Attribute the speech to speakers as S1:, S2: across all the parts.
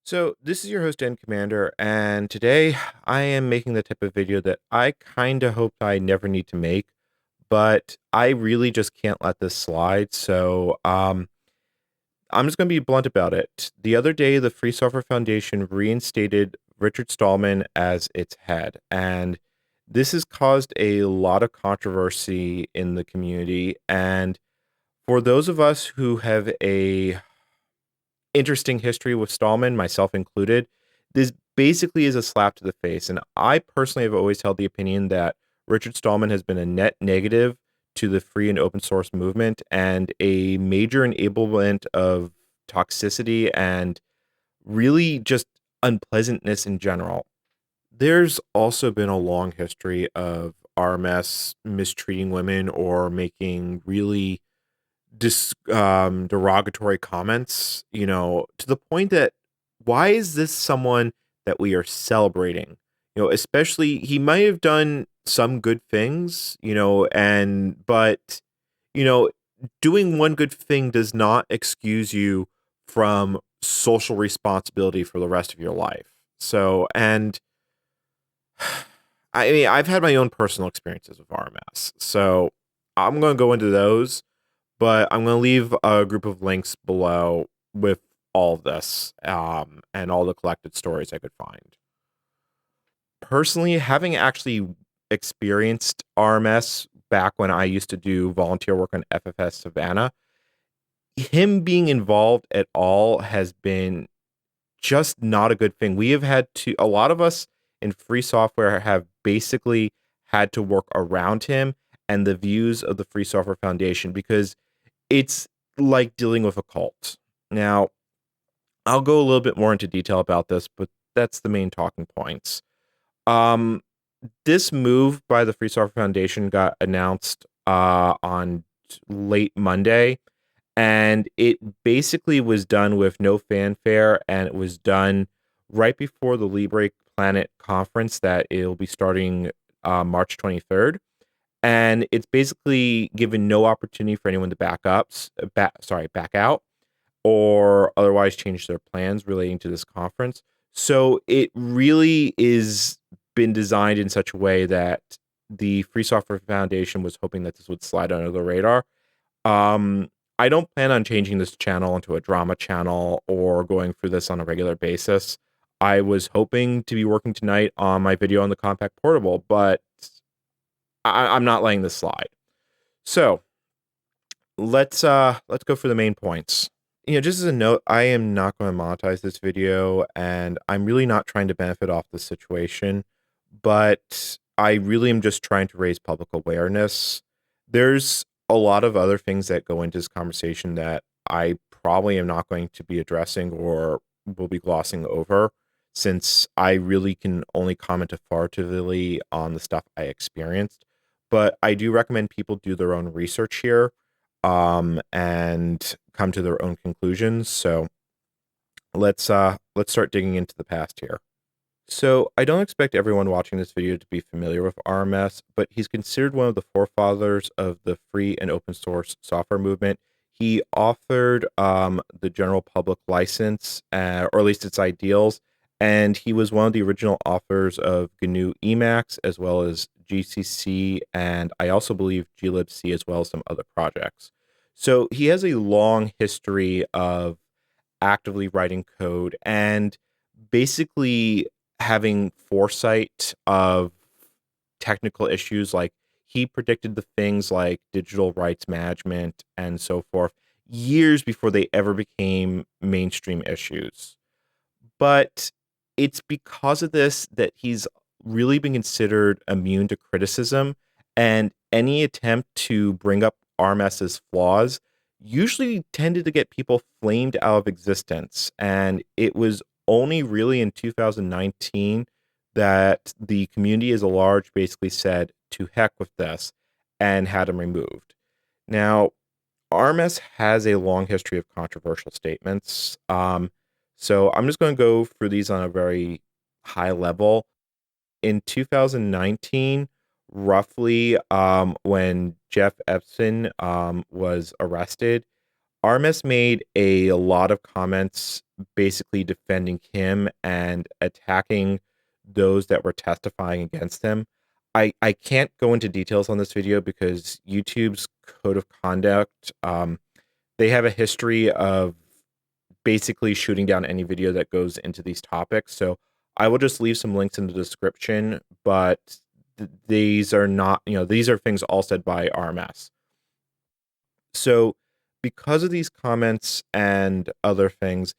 S1: So, this is your host, NCommander, and today I am making the type of video that I kind of hoped I never need to make, but I really just can't let this slide. So, I'm just going to be blunt about it. The other day, the Free Software Foundation reinstated Richard Stallman as its head, and this has caused a lot of controversy in the community. And for those of us who have a interesting history with Stallman, myself included, this basically is a slap to the face. And I personally have always held the opinion that Richard Stallman has been a net negative to the free and open source movement and a major enablement of toxicity and really just unpleasantness in general. There's also been a long history of RMS mistreating women or making really derogatory comments, to the point that why is this someone that we are celebrating? Especially he might have done some good things, but you know, doing one good thing does not excuse you from social responsibility for the rest of your life. So, and I mean, I've had my own personal experiences with RMS, so I'm going to go into those, but I'm going to leave a group of links below with all of this and all the collected stories I could find. Personally, having actually experienced RMS back when I used to do volunteer work on FSF Savannah, him being involved at all has been just not a good thing. We have had to, a lot of us in free software have basically had to work around him and the views of the Free Software Foundation because it's like dealing with a cult. Now, I'll go a little bit more into detail about this, but that's the main talking points. Um, this move by the Free Software Foundation got announced on late Monday, and it basically was done with no fanfare, and it was done right before the Libre Planet conference that it'll be starting March 23rd. And it's basically given no opportunity for anyone to back out or otherwise change their plans relating to this conference. So it really is been designed in such a way that the Free Software Foundation was hoping that this would slide under the radar. Um, I don't plan on changing this channel into a drama channel or going through this on a regular basis. I was hoping to be working tonight on my video on the Compact Portable, but I'm not letting this slide. So let's go for the main points. Just as a note, I am not going to monetize this video, and I'm really not trying to benefit off the situation, but I really am just trying to raise public awareness. There's a lot of other things that go into this conversation that I probably am not going to be addressing or will be glossing over, since I really can only comment authoritatively on the stuff I experienced. But I do recommend people do their own research here and come to their own conclusions. So let's start digging into the past here. So I don't expect everyone watching this video to be familiar with RMS, but he's considered one of the forefathers of the free and open source software movement. He authored the general public license, or at least its ideals, and he was one of the original authors of GNU Emacs, as well as GCC, and I also believe glibc, as well as some other projects. So he has a long history of actively writing code and basically having foresight of technical issues. Like, he predicted the things like digital rights management and so forth years before they ever became mainstream issues. But it's because of this that he's really been considered immune to criticism, and any attempt to bring up RMS's flaws usually tended to get people flamed out of existence. And it was only really in 2019 that the community as a large basically said, to heck with this, and had him removed. Now, RMS has a long history of controversial statements. So I'm just going to go through these on a very high level. In 2019, roughly, when Jeff Epstein was arrested, RMS made a lot of comments basically defending him and attacking those that were testifying against him. I can't go into details on this video because YouTube's code of conduct, they have a history of basically shooting down any video that goes into these topics. So I will just leave some links in the description, but these are not, these are things all said by RMS. So because of these comments and other things,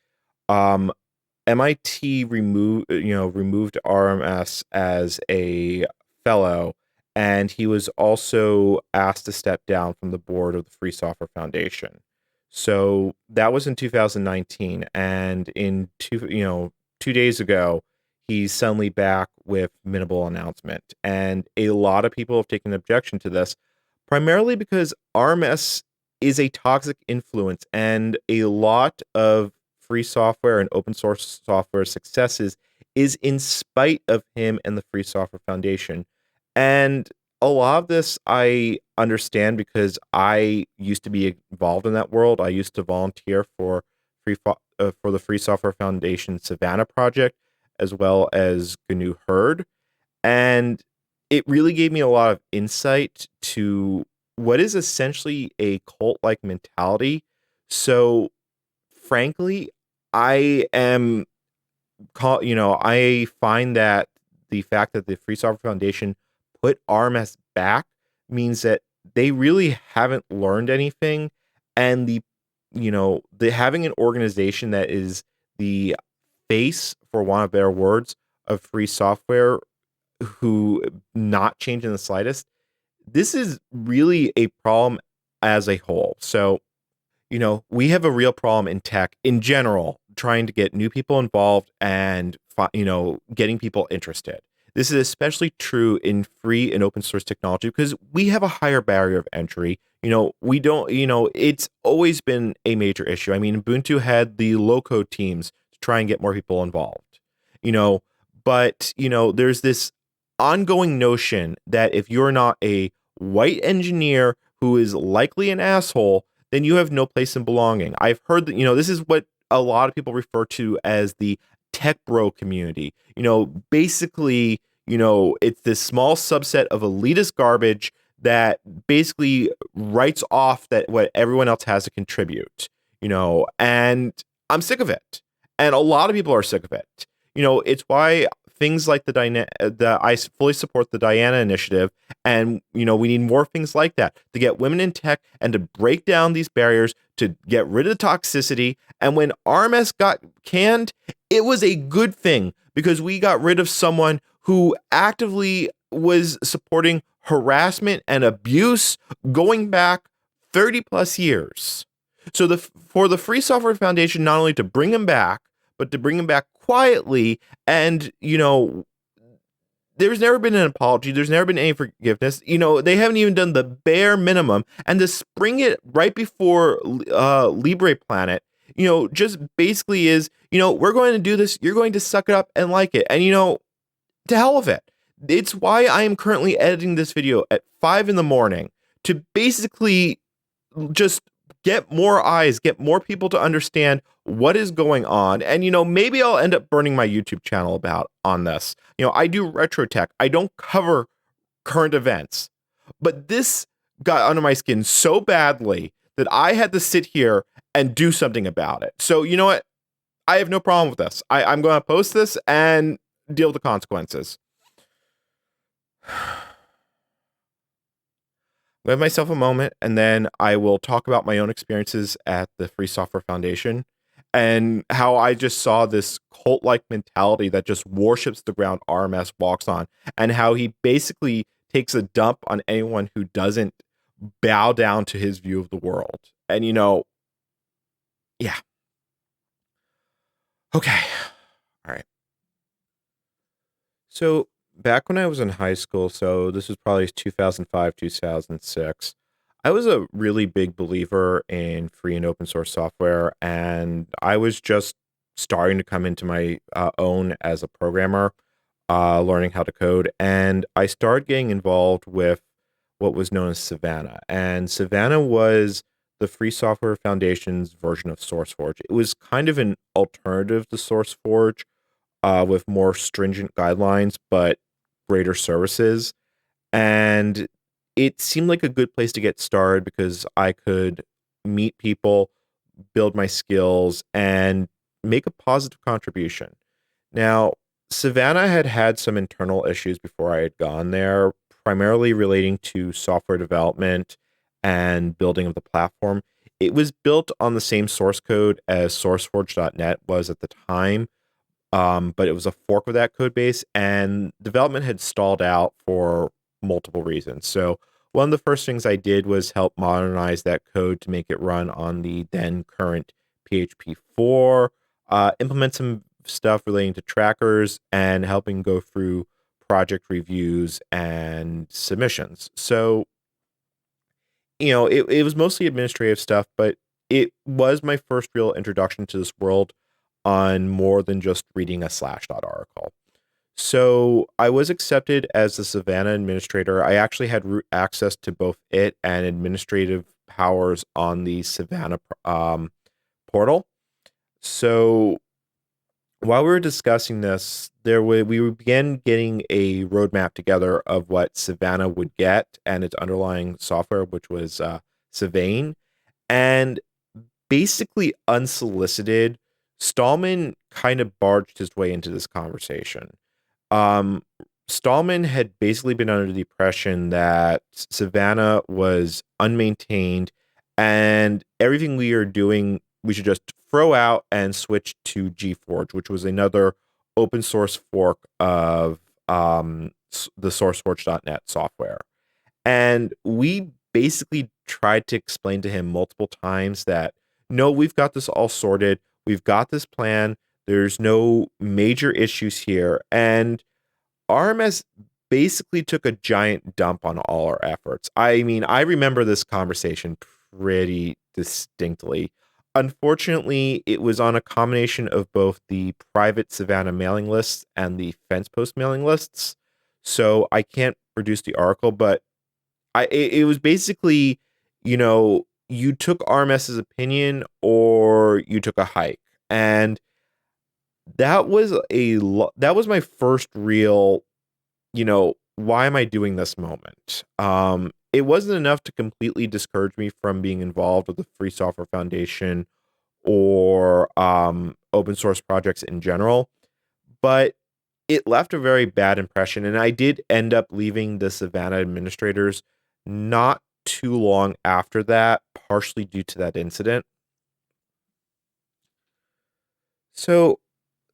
S1: um, MIT removed RMS as a fellow, and he was also asked to step down from the board of the Free Software Foundation. So that was in 2019, and in 2 days ago, he's suddenly back with minimal announcement, and a lot of people have taken objection to this, primarily because RMS is a toxic influence, and a lot of free software and open source software successes is in spite of him and the Free Software Foundation. And a lot of this I understand because I used to be involved in that world. I used to volunteer for for the Free Software Foundation Savannah project, as well as GNU HURD. And it really gave me a lot of insight to what is essentially a cult-like mentality. So frankly, I am, I find that the fact that the Free Software Foundation put RMS back means that they really haven't learned anything, and the having an organization that is the face, for want of better words, of free software, who not change in the slightest, this is really a problem as a whole. So we have a real problem in tech in general, trying to get new people involved and, getting people interested. This is especially true in free and open source technology because we have a higher barrier of entry. We don't, it's always been a major issue. I mean, Ubuntu had the low code teams to try and get more people involved, but, there's this ongoing notion that if you're not a white engineer who is likely an asshole, then you have no place in belonging. I've heard that, this is what a lot of people refer to as the tech bro community. Basically, it's this small subset of elitist garbage that basically writes off that what everyone else has to contribute, and I'm sick of it. And a lot of people are sick of it. It's why things like I fully support the Diana initiative, and we need more things like that to get women in tech and to break down these barriers, to get rid of the toxicity. And when RMS got canned, it was a good thing because we got rid of someone who actively was supporting harassment and abuse going back 30 plus years. So for the Free Software Foundation not only to bring him back, but to bring him back quietly, and there's never been an apology, there's never been any forgiveness, they haven't even done the bare minimum, and to spring it right before Libre Planet, just basically is, we're going to do this, you're going to suck it up and like it, and to hell with it. It's why I am currently editing this video at 5 a.m. to basically just get more eyes, get more people to understand what is going on. And, maybe I'll end up burning my YouTube channel on this. I do retro tech. I don't cover current events, but this got under my skin so badly that I had to sit here and do something about it. So you know what? I have no problem with this. I'm going to post this and deal with the consequences. I'll give myself a moment, and then I will talk about my own experiences at the Free Software Foundation and how I just saw this cult-like mentality that just worships the ground RMS walks on, and how he basically takes a dump on anyone who doesn't bow down to his view of the world. And, yeah. Okay. All right. So back when I was in high school, so this was probably 2005, 2006, I was a really big believer in free and open source software, and I was just starting to come into my own as a programmer, learning how to code, and I started getting involved with what was known as Savannah. And Savannah was the Free Software Foundation's version of SourceForge. It was kind of an alternative to SourceForge, with more stringent guidelines, but greater services. And it seemed like a good place to get started because I could meet people, build my skills, and make a positive contribution. Now, Savannah had had some internal issues before I had gone there, primarily relating to software development and building of the platform. It was built on the same source code as SourceForge.net was at the time, but it was a fork of that code base, and development had stalled out for multiple reasons. So one of the first things I did was help modernize that code to make it run on the then current PHP 4, implement some stuff relating to trackers, and helping go through project reviews and submissions. So, it was mostly administrative stuff, but it was my first real introduction to this world on more than just reading a Slashdot article. So I was accepted as the Savannah administrator. I actually had root access to both it and administrative powers on the Savannah portal. So while we were discussing this, we began getting a roadmap together of what Savannah would get and its underlying software, which was Savane. And basically unsolicited, Stallman kind of barged his way into this conversation. Um, Stallman had basically been under the impression that Savannah was unmaintained and everything we are doing, we should just throw out and switch to GForge, which was another open source fork of the SourceForge.net software. And we basically tried to explain to him multiple times that, no, we've got this all sorted. We've got this plan. There's no major issues here. And RMS basically took a giant dump on all our efforts. I mean, I remember this conversation pretty distinctly. Unfortunately, it was on a combination of both the private Savannah mailing lists and the fence post mailing lists. So I can't produce the article, but it was basically, you took RMS's opinion or you took a hike. And that was that was my first real, why am I doing this moment? It wasn't enough to completely discourage me from being involved with the Free Software Foundation or open source projects in general, but it left a very bad impression. And I did end up leaving the Savannah administrators not too long after that, partially due to that incident. So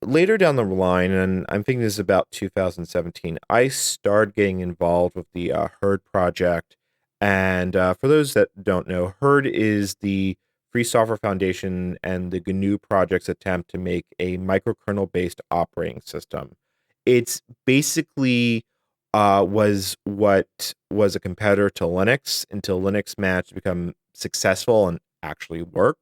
S1: later down the line, and I'm thinking this is about 2017, I started getting involved with the HURD project. And for those that don't know, HURD is the Free Software Foundation and the GNU project's attempt to make a microkernel-based operating system. It's basically was what was a competitor to Linux until Linux managed to become successful and actually work.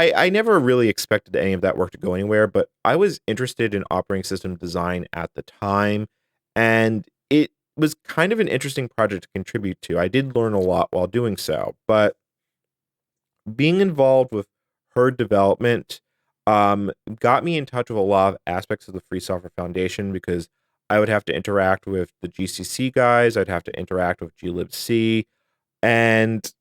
S1: I never really expected any of that work to go anywhere, but I was interested in operating system design at the time, and it was kind of an interesting project to contribute to. I did learn a lot while doing so, but being involved with HURD development got me in touch with a lot of aspects of the Free Software Foundation because I would have to interact with the GCC guys, I'd have to interact with glibc, and,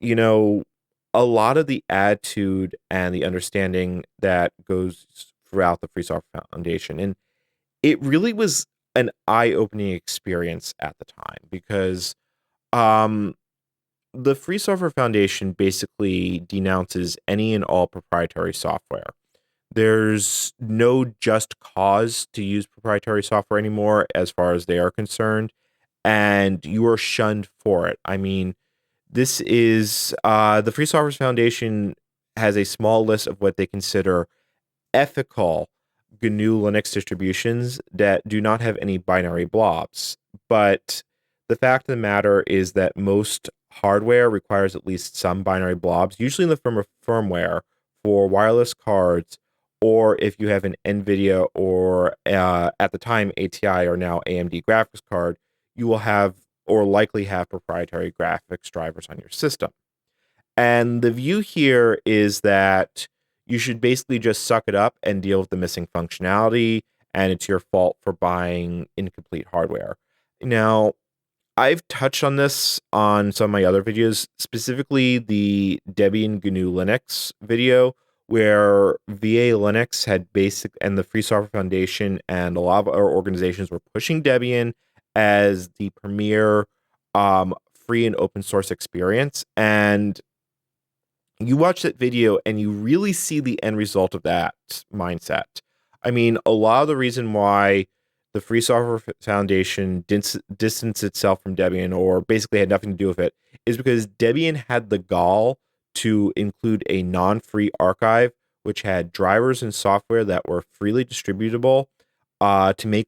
S1: a lot of the attitude and the understanding that goes throughout the Free Software Foundation. And it really was an eye-opening experience at the time because um, the Free Software Foundation basically denounces any and all proprietary software. There's no just cause to use proprietary software anymore as far as they are concerned, and you are shunned for it. I mean, this is the Free Software Foundation has a small list of what they consider ethical GNU Linux distributions that do not have any binary blobs. But the fact of the matter is that most hardware requires at least some binary blobs, usually in the form of firmware for wireless cards, or if you have an NVIDIA or at the time ATI or now AMD graphics card, you will have or likely have proprietary graphics drivers on your system. And the view here is that you should basically just suck it up and deal with the missing functionality, and it's your fault for buying incomplete hardware. Now, I've touched on this on some of my other videos, specifically the Debian GNU Linux video, where VA Linux had basic, and the Free Software Foundation and a lot of other organizations were pushing Debian as the premier free and open source experience. And you watch that video and you really see the end result of that mindset. I mean, a lot of the reason why the Free Software Foundation distanced itself from Debian, or basically had nothing to do with it, is because Debian had the gall to include a non-free archive, which had drivers and software that were freely distributable to make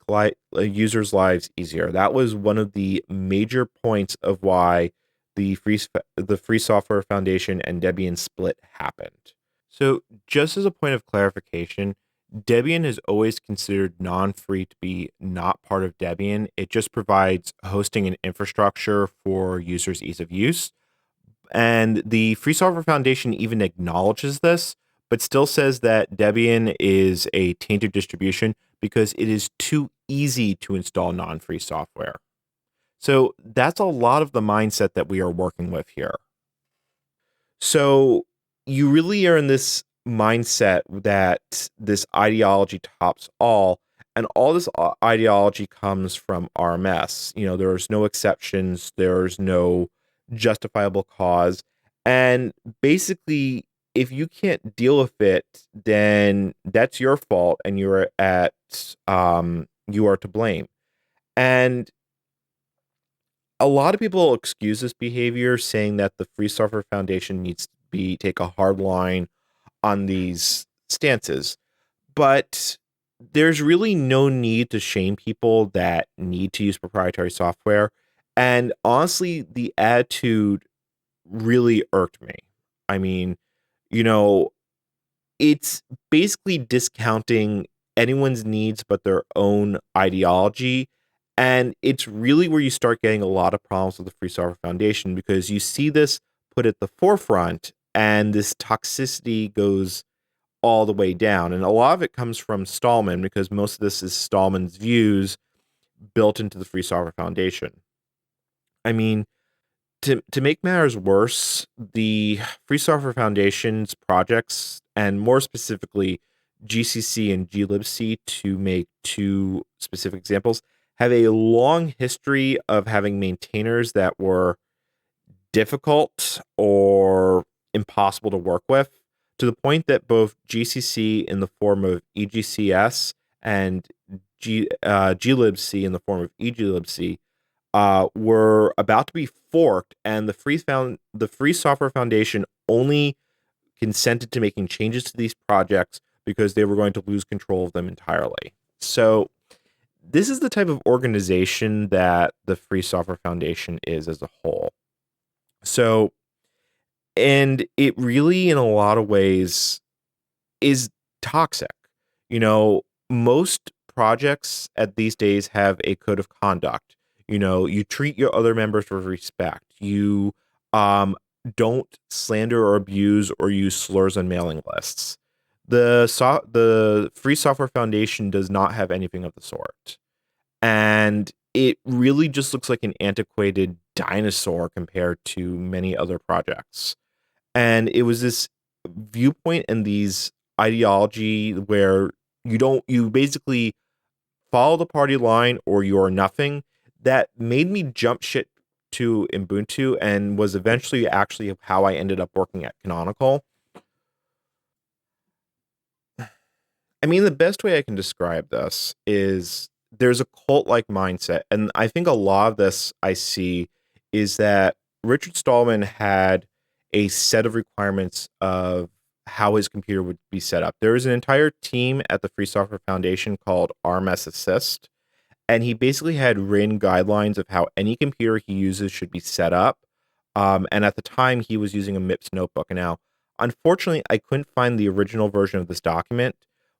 S1: users' lives easier. That was one of the major points of why the Free Software Foundation and Debian split happened. So, just as a point of clarification, Debian is always considered non-free to be not part of Debian. It just provides hosting and infrastructure for users' ease of use. And the Free Software Foundation even acknowledges this, but still says that Debian is a tainted distribution because it is too easy to install non-free software. So that's a lot of the mindset that we are working with here. So you really are in this mindset that this ideology tops all, and all this ideology comes from RMS. You know, there's no exceptions, there's no justifiable cause. And basically, if you can't deal with it, then that's your fault and you are to blame. And a lot of people excuse this behavior, saying that the Free Software Foundation needs to take a hard line on these stances. But there's really no need to shame people that need to use proprietary software. And honestly, the attitude really irked me. I mean, you know, it's basically discounting anyone's needs but their own ideology. And it's really where you start getting a lot of problems with the Free Software Foundation, because you see this put at the forefront and this toxicity goes all the way down. And a lot of it comes from Stallman, because most of this is Stallman's views built into the Free Software Foundation. I mean, to make matters worse, the Free Software Foundation's projects, and more specifically GCC and glibc, to make two specific examples, have a long history of having maintainers that were difficult or impossible to work with, to the point that both GCC in the form of EGCS and glibc in the form of eglibc were about to be forked, and the Free Software Foundation only consented to making changes to these projects because they were going to lose control of them entirely. So this is the type of organization that the Free Software Foundation is as a whole. So, and it really, in a lot of ways, is toxic. You know, most projects at these days have a code of conduct. You know, you treat your other members with respect. You don't slander or abuse or use slurs on mailing lists. The Free Software Foundation does not have anything of the sort. And it really just looks like an antiquated dinosaur compared to many other projects. And it was this viewpoint and these ideology where you basically follow the party line or you're nothing, that made me jump shit to Ubuntu, and was eventually actually how I ended up working at Canonical. I mean, the best way I can describe this is there's a cult-like mindset, and I think a lot of this I see is that Richard Stallman had a set of requirements of how his computer would be set up. There is an entire team at the Free Software Foundation called RMS Assist, and he basically had written guidelines of how any computer he uses should be set up. And at the time, he was using a MIPS notebook. And now, unfortunately, I couldn't find the original version of this document,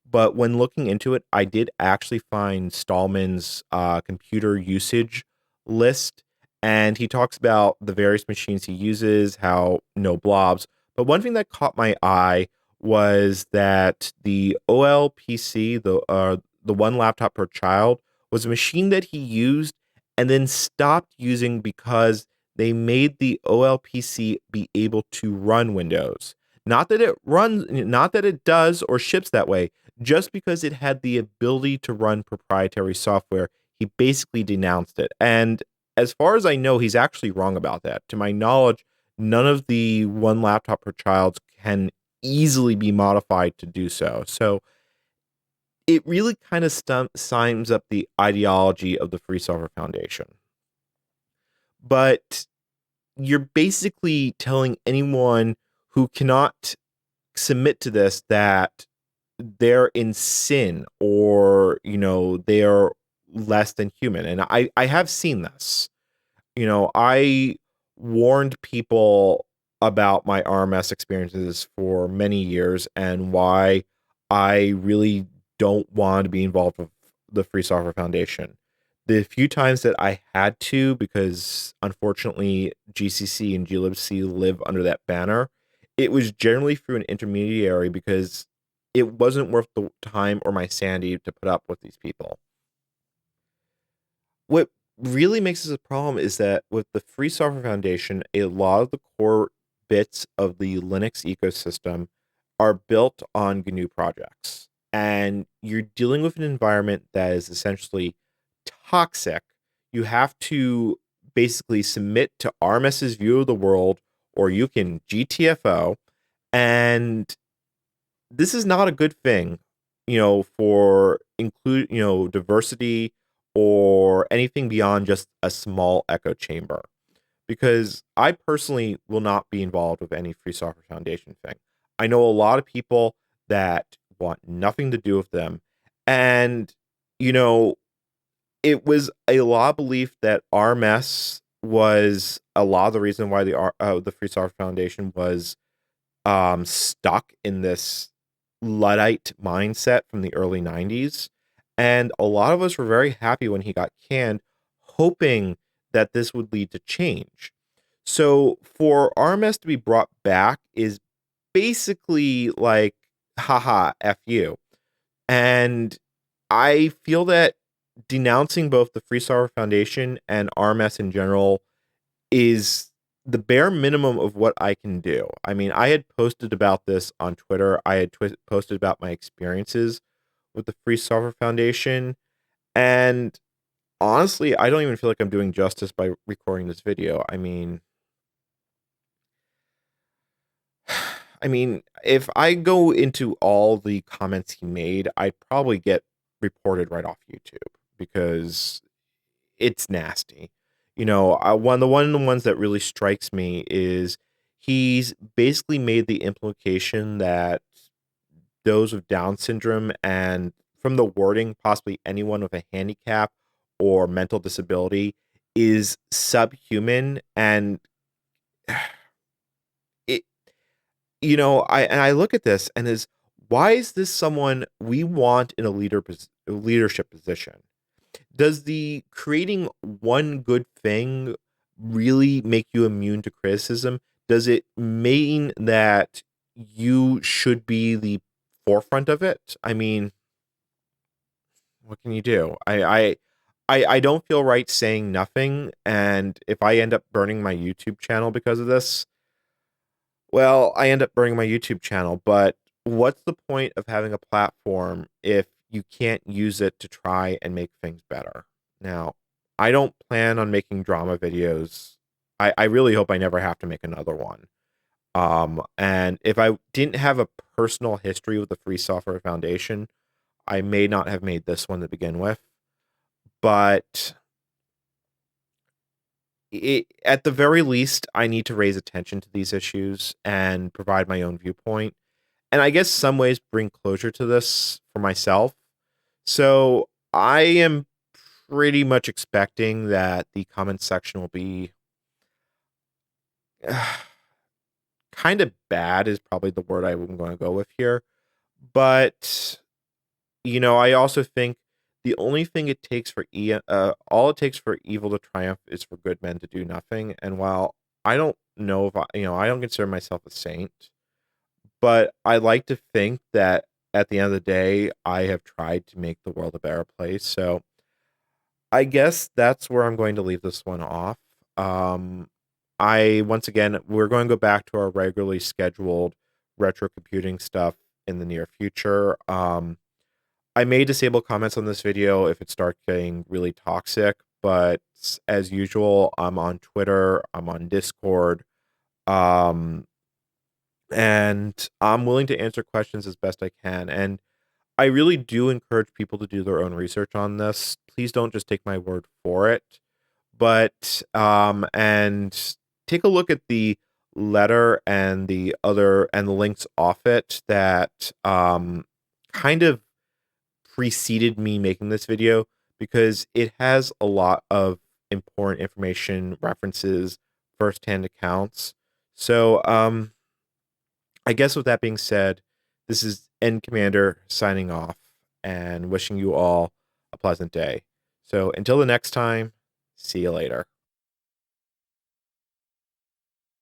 S1: but when looking into it, I did actually find Stallman's computer usage list, and he talks about the various machines he uses, how no blobs. But one thing that caught my eye was that the OLPC, the one laptop per child, was a machine that he used and then stopped using because they made the OLPC be able to run Windows. Not that it does or ships that way, just because it had the ability to run proprietary software. He basically denounced it. And as far as I know, he's actually wrong about that. To my knowledge, none of the one laptop per child can easily be modified to do so. So it really kind of sums up the ideology of the Free Software Foundation. But you're basically telling anyone who cannot submit to this that they're in sin, or they are less than human. And I have seen this. I warned people about my RMS experiences for many years and why I really don't want to be involved with the Free Software Foundation. The few times that I had to, because unfortunately GCC and glibc live under that banner, it was generally through an intermediary because it wasn't worth the time or my sanity to put up with these people. What really makes this a problem is that with the Free Software Foundation, a lot of the core bits of the Linux ecosystem are built on GNU projects. And you're dealing with an environment that is essentially toxic. You have to basically submit to RMS's view of the world, or you can GTFO. And this is not a good thing, for diversity or anything beyond just a small echo chamber. Because I personally will not be involved with any Free Software Foundation thing. I know a lot of people that want nothing to do with them. And, it was a lot of belief that RMS was a lot of the reason why the Free Software Foundation was stuck in this Luddite mindset from the early 90s. And a lot of us were very happy when he got canned, hoping that this would lead to change. So for RMS to be brought back is basically like, haha, F you. And I feel that denouncing both the Free Software Foundation and RMS in general is the bare minimum of what I can do. I mean, I had posted about this on Twitter. I had posted about my experiences with the Free Software Foundation. And honestly, I don't even feel like I'm doing justice by recording this video. If I go into all the comments he made, I'd probably get reported right off YouTube because it's nasty. One of the ones that really strikes me is he's basically made the implication that those with Down syndrome, and from the wording, possibly anyone with a handicap or mental disability, is subhuman. And it, I look at this and why is this someone we want in a leadership position? Does the creating one good thing really make you immune to criticism? Does it mean that you should be the forefront of it? I mean, what can you do? I don't feel right saying nothing, and if I end up burning my YouTube channel because of this, well, I end up burning my YouTube channel. But what's the point of having a platform if you can't use it to try and make things better? Now, I don't plan on making drama videos. I really hope I never have to make another one. And if I didn't have a personal history with the Free Software Foundation, I may not have made this one to begin with. But at the very least, I need to raise attention to these issues and provide my own viewpoint. And I guess some ways bring closure to this for myself. So I am pretty much expecting that the comment section will be kind of bad, is probably the word I'm going to go with here. But, I also think the only thing it takes for all it takes for evil to triumph is for good men to do nothing. And while I don't know if I don't consider myself a saint, but I like to think that at the end of the day, I have tried to make the world a better place. So I guess that's where I'm going to leave this one off. Once again, we're going to go back to our regularly scheduled retro computing stuff in the near future. I may disable comments on this video if it starts getting really toxic, but as usual, I'm on Twitter, I'm on Discord, um, and I'm willing to answer questions as best I can. And I really do encourage people to do their own research on this. Please don't just take my word for it, but and take a look at the letter and the links off it that kind of preceded me making this video, because it has a lot of important information, references, firsthand accounts. So I guess with that being said, this is NCommander signing off and wishing you all a pleasant day. So until the next time, see you later.